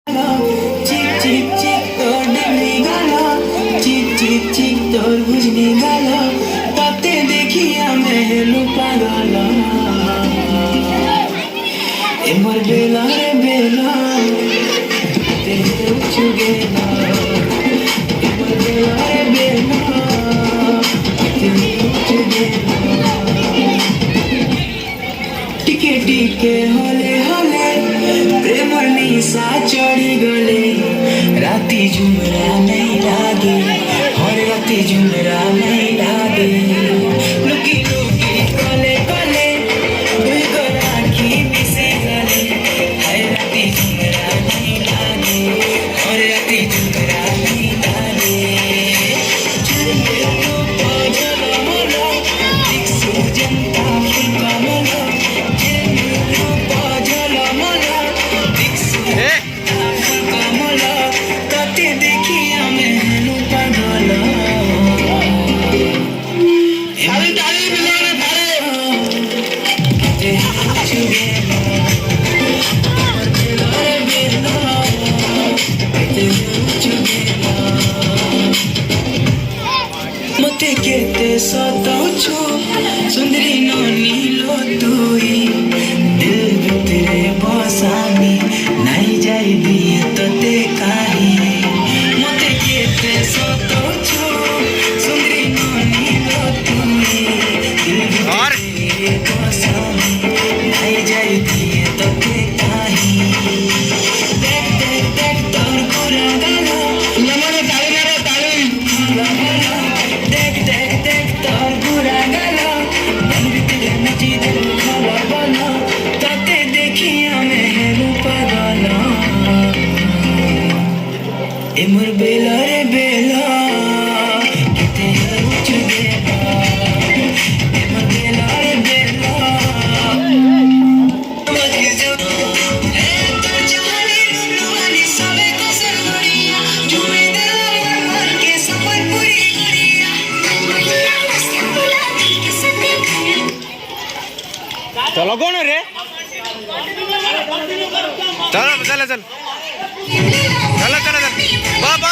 चिक चिक चिक तोर डिगरी गाला चिक चिक चिक तोर बुझनी गाला ताते देखिया महलू पागला ए मोर बेला रे बेला तेरे चुगेला ए मोर बेला रे बेला तेरे चुगेला टिके टिके हले हले प्रेमर निशा चढ़ी गले राती झुमरा नहीं लागे हर राती झुमरा नहीं लागे लुकी लुकी कले कले दुई को राखी मिसे गले हर राती झुमरा नहीं लागे हर राती झुमरा नहीं लागे चले तो पागल मोला दिक्सु जनता फुका मोला मते केते सताउछु सुंदरी नानी लो तुई दिल भितरे बसानी नहीं जाई दिए तते काही मते केते सताउछु सुंदरी नानी लो तुई दिल भितरे बसानी नहीं जाई दिए तते काही देख देख देख तोर गोरा गाला लमने ताली रे ताली देख देख देख तोर गोरा गाला मन भितरे नची दिल खाला बना ताते देखिया महलू पागला ए मोर बेला रे बेला किते चुगेला ए मोर बेला रे बेला चलो कौन रे चलो चल चल चल चल चल बाबा